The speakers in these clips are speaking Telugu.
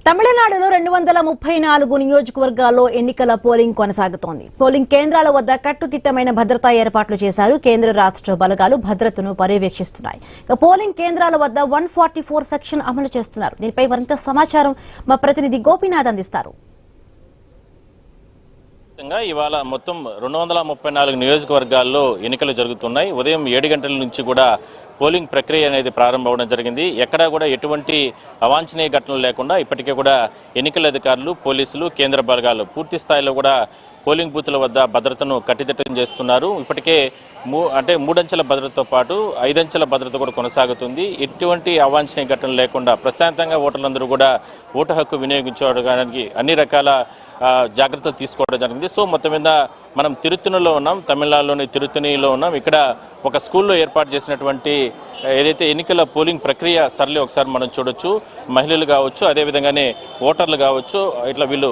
తమిళనాడులో 234 నియోజకవర్గాల్లో ఎన్నికల పోలింగ్ కొనసాగుతోంది. పోలింగ్ కేంద్రాల వద్ద కట్టుదిట్టమైన భద్రతా ఏర్పాట్లు చేశారు. కేంద్ర రాష్ట్ర బలగాలు భద్రతను పర్యవేక్షిస్తున్నాయి. పోలింగ్ కేంద్రాల వద్ద 144 సెక్షన్ అమలు చేస్తున్నారు. దీనిపై మరింత సమాచారం మా ప్రతినిధి గోపీనాథ్ అందిస్తారు. ఇవాళ మొత్తం 234 నియోజకవర్గాల్లో ఎన్నికలు జరుగుతున్నాయి. ఉదయం 7 గంటల నుంచి కూడా పోలింగ్ ప్రక్రియ అనేది ప్రారంభమవడం జరిగింది. ఎక్కడా కూడా ఎటువంటి అవాంఛనీయ ఘటనలు లేకుండా ఇప్పటికే కూడా ఎన్నికల అధికారులు, పోలీసులు, కేంద్ర బలగాలు పూర్తి స్థాయిలో కూడా పోలింగ్ బూతుల వద్ద భద్రతను కట్టుదిట్టం చేస్తున్నారు. ఇప్పటికే మూడంచెల భద్రతతో పాటు 5 అంచెల భద్రత కూడా కొనసాగుతుంది. ఎటువంటి అవాంఛనీయ ఘటనలు లేకుండా ప్రశాంతంగా ఓటర్లందరూ కూడా ఓటు హక్కు వినియోగించుకోవడానికి అన్ని రకాల జాగ్రత్తలు తీసుకోవడం జరిగింది. సో మొత్తం మీద మనం తిరుత్తణిలో ఉన్నాం, తమిళనాడులోని తిరుత్తణిలో ఉన్నాం. ఇక్కడ ఒక స్కూల్లో ఏర్పాటు చేసినటువంటి ఏదైతే ఎన్నికల పోలింగ్ ప్రక్రియ సరళి ఒకసారి మనం చూడొచ్చు. మహిళలు కావచ్చు, అదేవిధంగానే ఓటర్లు కావచ్చు, ఇట్లా వీళ్ళు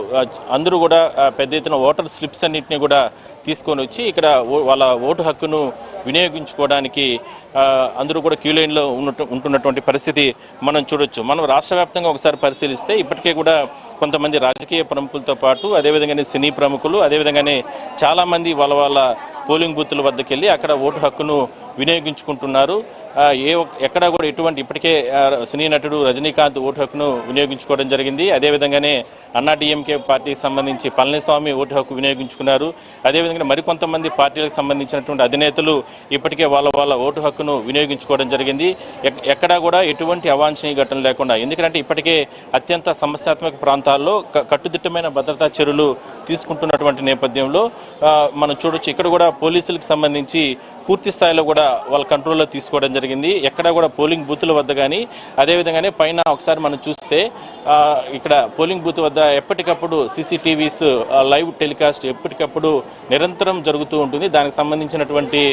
అందరూ కూడా పెద్ద ఎత్తున ఓటర్ స్లిప్స్ అన్నింటినీ కూడా తీసుకొని వచ్చి ఇక్కడ వాళ్ళ ఓటు హక్కును వినియోగించుకోవడానికి అందరూ కూడా క్యూ లైన్లో ఉంటున్నటువంటి పరిస్థితి మనం చూడొచ్చు. మనం రాష్ట్ర వ్యాప్తంగా ఒకసారి పరిశీలిస్తే ఇప్పటికే కూడా కొంతమంది రాజకీయ ప్రముఖులతో పాటు అదేవిధంగానే సినీ ప్రముఖులు, అదేవిధంగానే చాలామంది వాళ్ళ పోలింగ్ బూత్ల వద్దకు వెళ్ళి అక్కడ ఓటు హక్కును వినియోగించుకుంటున్నారు. ఎక్కడా కూడా ఎటువంటి ఇప్పటికే సినీ నటుడు రజనీకాంత్ ఓటు హక్కును వినియోగించుకోవడం జరిగింది. అదేవిధంగానే అన్నాడీఎంకే పార్టీకి సంబంధించి పళనిస్వామి ఓటు హక్కు వినియోగించుకున్నారు. అదేవిధంగా మరికొంతమంది పార్టీలకు సంబంధించినటువంటి అధినేతలు ఇప్పటికే వాళ్ళ ఓటు హక్కును వినియోగించుకోవడం జరిగింది. ఎక్కడా కూడా ఎటువంటి అవాంఛనీయ ఘటనలు లేకుండా, ఎందుకంటే ఇప్పటికే అత్యంత సమస్యాత్మక ప్రాంతాల్లో కట్టుదిట్టమైన భద్రతా చర్యలు తీసుకుంటున్నటువంటి నేపథ్యంలో మనం చూడొచ్చు. ఇక్కడ కూడా పోలీసులకు సంబంధించి పూర్తి స్థాయిలో కూడా వాళ్ళ కంట్రోల్లో తీసుకోవడం జరిగింది. ఎక్కడ కూడా పోలింగ్ బూతుల వద్ద కానీ, అదేవిధంగానే పైన ఒకసారి మనం చూస్తే ఇక్కడ పోలింగ్ బూత్ వద్ద ఎప్పటికప్పుడు సీసీటీవీస్ లైవ్ టెలికాస్ట్ ఎప్పటికప్పుడు నిరంతరం జరుగుతూ ఉంటుంది. దానికి సంబంధించినటువంటి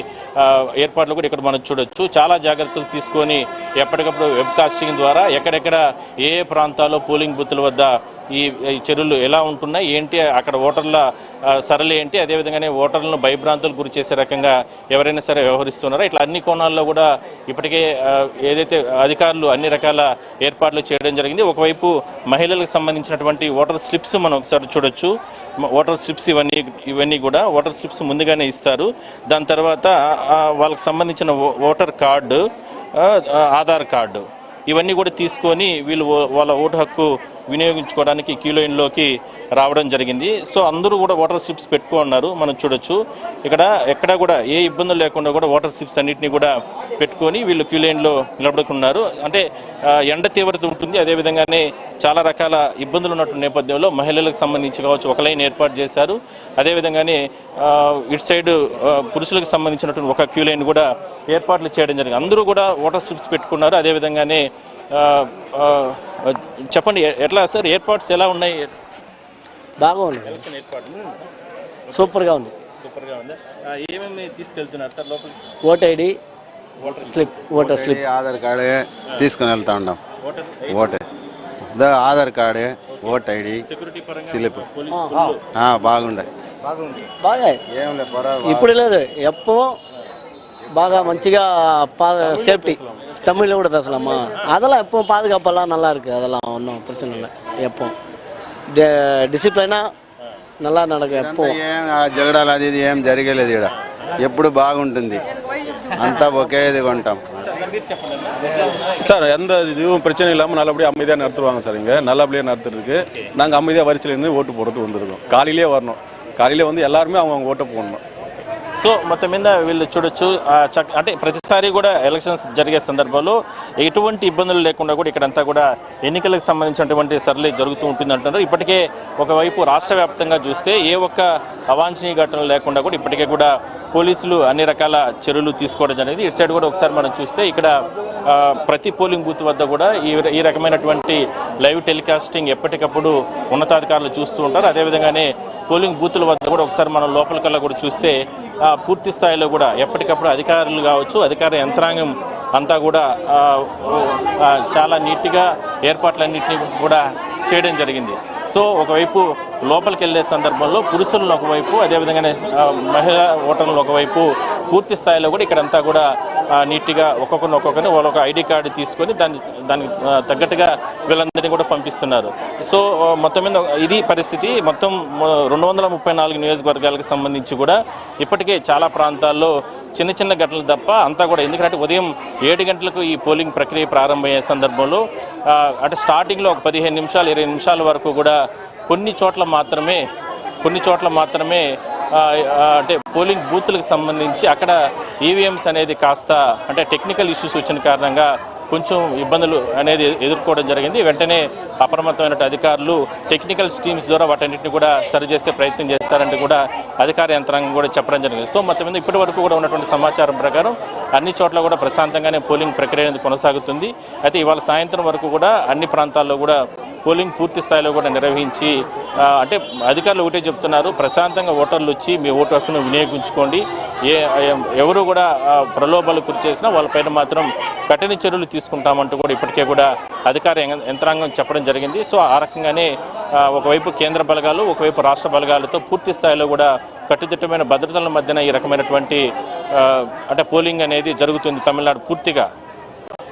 ఏర్పాట్లు కూడా ఇక్కడ మనం చూడొచ్చు. చాలా జాగ్రత్తలు తీసుకొని ఎప్పటికప్పుడు వెబ్ కాస్టింగ్ ద్వారా ఎక్కడెక్కడ ఏ ప్రాంతాల్లో పోలింగ్ బూతుల వద్ద ఈ చర్యలు ఎలా ఉంటున్నాయి, ఏంటి, అక్కడ ఓటర్ల సరళి ఏంటి, అదేవిధంగానే ఓటర్లను భయభ్రాంతులకు గురి చేసే రకంగా ఎవరైనా సరే వ్యవహరిస్తున్నారో ఇట్లా అన్ని కోణాల్లో కూడా ఇప్పటికే ఏదైతే అధికారులు అన్ని రకాల ఏర్పాట్లు చేయడం జరిగింది. ఒకవైపు మహిళలకు సంబంధించినటువంటి ఓటర్ స్లిప్స్ మనం ఒకసారి చూడొచ్చు. ఓటర్ స్లిప్స్ ఇవన్నీ కూడా ఓటర్ స్లిప్స్ ముందుగానే ఇస్తారు. దాని తర్వాత వాళ్ళకి సంబంధించిన ఓటర్ కార్డు, ఆధార్ కార్డు ఇవన్నీ కూడా తీసుకొని వీళ్ళు వాళ్ళ ఓటు హక్కు వినియోగించుకోవడానికి క్యూ లైన్లోకి రావడం జరిగింది. సో అందరూ కూడా ఓటర్ స్లిప్స్ పెట్టుకున్నారు. మనం చూడొచ్చు ఇక్కడ ఎక్కడా కూడా ఏ ఇబ్బందులు లేకుండా కూడా ఓటర్ స్లిప్స్ అన్నింటినీ కూడా పెట్టుకొని వీళ్ళు క్యూ లైన్లో నిలబడుకున్నారు. అంటే ఎండ తీవ్రత ఉంటుంది, అదేవిధంగానే చాలా రకాల ఇబ్బందులు ఉన్నటువంటి నేపథ్యంలో మహిళలకు సంబంధించి కావచ్చు ఒక లైన్ ఏర్పాటు చేశారు. అదేవిధంగానే ఇటు సైడ్ పురుషులకు సంబంధించినటువంటి ఒక క్యూ లైన్ కూడా ఏర్పాట్లు చేయడం జరిగింది. అందరూ కూడా ఓటర్ స్లిప్స్ పెట్టుకున్నారు. అదేవిధంగానే చెప్పండి ఎట్లా సార్ ఏర్పాట్స్ ఎలా ఉన్నాయి? బాగా ఉన్నాయి, సూపర్గా ఉంది. ఏమేమి తీసుకెళ్తున్నారు సార్ లోపలికి? Voter ID, voter slip, Aadhaar card తీసుకుని వెళ్తా ఉన్నాం. Aadhaar card, voter ID, slip బాగుండే. బాగా ఇప్పుడు లేదు எப்போ బాగా మంచిగా சேஃப்டி தமிழில் கூட பேசலாமா? அதெல்லாம் எப்போ பாதுகாப்பெல்லாம் நல்லா இருக்குது. அதெல்லாம் ஒன்றும் பிரச்சனை இல்லை. எப்போ డిసిప్లైనా నల్లా నడక ఎప్పుడు జగడాలు అది ఇది ఏం జరగలేదు. ఇక్కడ ఎప్పుడు బాగుంటుంది, అంతా ఒకేది కొంటాం சார். எந்த இதுவும் பிரச்சனை இல்லாமல் நல்லபடியாக அமைதியாக நடத்துவாங்க சார். இங்கே நல்லபடியாக நடத்துறதுக்கு நாங்கள் அமைதியாக வரிசையில் இருந்து ஓட்டு போடுறது வந்திருக்கோம். காலையிலே வரணும், காலையிலே வந்து எல்லாருமே அவங்க ஓட்டை போடணும். సో మొత్తం మీద వీళ్ళు చూడొచ్చు. అంటే ప్రతిసారి కూడా ఎలక్షన్స్ జరిగే సందర్భంలో ఎటువంటి ఇబ్బందులు లేకుండా కూడా ఇక్కడంతా కూడా ఎన్నికలకు సంబంధించినటువంటి సరళి జరుగుతూ ఉంటుంది అంటున్నారు. ఇప్పటికే ఒకవైపు రాష్ట్ర వ్యాప్తంగా చూస్తే ఏ ఒక్క అవాంఛనీయ ఘటనలు లేకుండా కూడా ఇప్పటికే కూడా పోలీసులు అన్ని రకాల చర్యలు తీసుకోవడం జరిగింది. ఇటు సైడ్ కూడా ఒకసారి మనం చూస్తే ఇక్కడ ప్రతి పోలింగ్ బూత్ వద్ద కూడా ఈ రకమైనటువంటి లైవ్ టెలికాస్టింగ్ ఎప్పటికప్పుడు ఉన్నతాధికారులు చూస్తూ ఉంటారు. అదేవిధంగానే పోలింగ్ బూతుల వద్ద కూడా ఒకసారి మనం లోపలికల్లా కూడా చూస్తే పూర్తి స్థాయిలో కూడా ఎప్పటికప్పుడు అధికారులు కావచ్చు, అధికార యంత్రాంగం అంతా కూడా చాలా నీట్గా ఏర్పాట్లన్నింటినీ కూడా చేయడం జరిగింది. సో ఒకవైపు లోపలికి వెళ్ళే సందర్భంలో పురుషులను ఒకవైపు, అదేవిధంగానే మహిళా ఓటర్లను ఒకవైపు పూర్తి స్థాయిలో కూడా ఇక్కడంతా కూడా నీట్గా ఒక్కొక్కరిని వాళ్ళొక ఐడి కార్డు తీసుకొని దానికి తగ్గట్టుగా వీళ్ళందరినీ కూడా పంపిస్తున్నారు. సో మొత్తం మీద ఇది పరిస్థితి. మొత్తం 234 నియోజకవర్గాలకు సంబంధించి కూడా ఇప్పటికే చాలా ప్రాంతాల్లో చిన్న చిన్న ఘటనలు తప్ప అంతా కూడా, ఎందుకంటే ఉదయం 7 గంటలకు ఈ పోలింగ్ ప్రక్రియ ప్రారంభమయ్యే సందర్భంలో అంటే స్టార్టింగ్లో ఒక 15 నిమిషాలు 20 నిమిషాల వరకు కూడా కొన్ని చోట్ల మాత్రమే అంటే పోలింగ్ బూత్లకు సంబంధించి అక్కడ ఈవీఎంస్ అనేది కాస్త అంటే టెక్నికల్ ఇష్యూస్ వచ్చిన కారణంగా కొంచెం ఇబ్బందులు అనేది ఎదుర్కోవడం జరిగింది. వెంటనే అప్రమత్తమైన అధికారులు టెక్నికల్ టీమ్స్ ద్వారా వాటన్నిటిని కూడా సరిచేసే ప్రయత్నం చేస్తారంటే కూడా అధికార యంత్రాంగం కూడా చెప్పడం జరిగింది. సో మొత్తం మీద ఇప్పటి వరకు కూడా ఉన్నటువంటి సమాచారం ప్రకారం అన్ని చోట్ల కూడా ప్రశాంతంగానే పోలింగ్ ప్రక్రియ అనేది కొనసాగుతుంది. అయితే ఇవాళ సాయంత్రం వరకు కూడా అన్ని ప్రాంతాల్లో కూడా పోలింగ్ పూర్తి స్థాయిలో కూడా నిర్వహించి అంటే అధికారులు ఒకటే చెప్తున్నారు, ప్రశాంతంగా ఓటర్లు వచ్చి మీ ఓటు హక్కును వినియోగించుకోండి, ఎవరు కూడా ప్రలోభాలకు గురి చేసినా వాళ్ళపైన మాత్రం కఠిన చర్యలు తీసుకుంటామంటూ కూడా ఇప్పటికే కూడా అధికార యంత్రాంగం చెప్పడం జరిగింది. సో ఆ రకంగానే ఒకవైపు కేంద్ర బలగాలు, ఒకవైపు రాష్ట్ర బలగాలతో పూర్తి స్థాయిలో కూడా కట్టుదిట్టమైన భద్రతల మధ్యన ఈ రకమైనటువంటి అంటే పోలింగ్ అనేది జరుగుతుంది తమిళనాడు పూర్తిగా.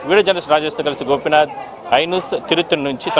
వీడియో జర్నలిస్ట్ రాజేష్తో కలిసి గోపినాథ్, ఐ న్యూస్, తిరుత్తూరు నుంచి.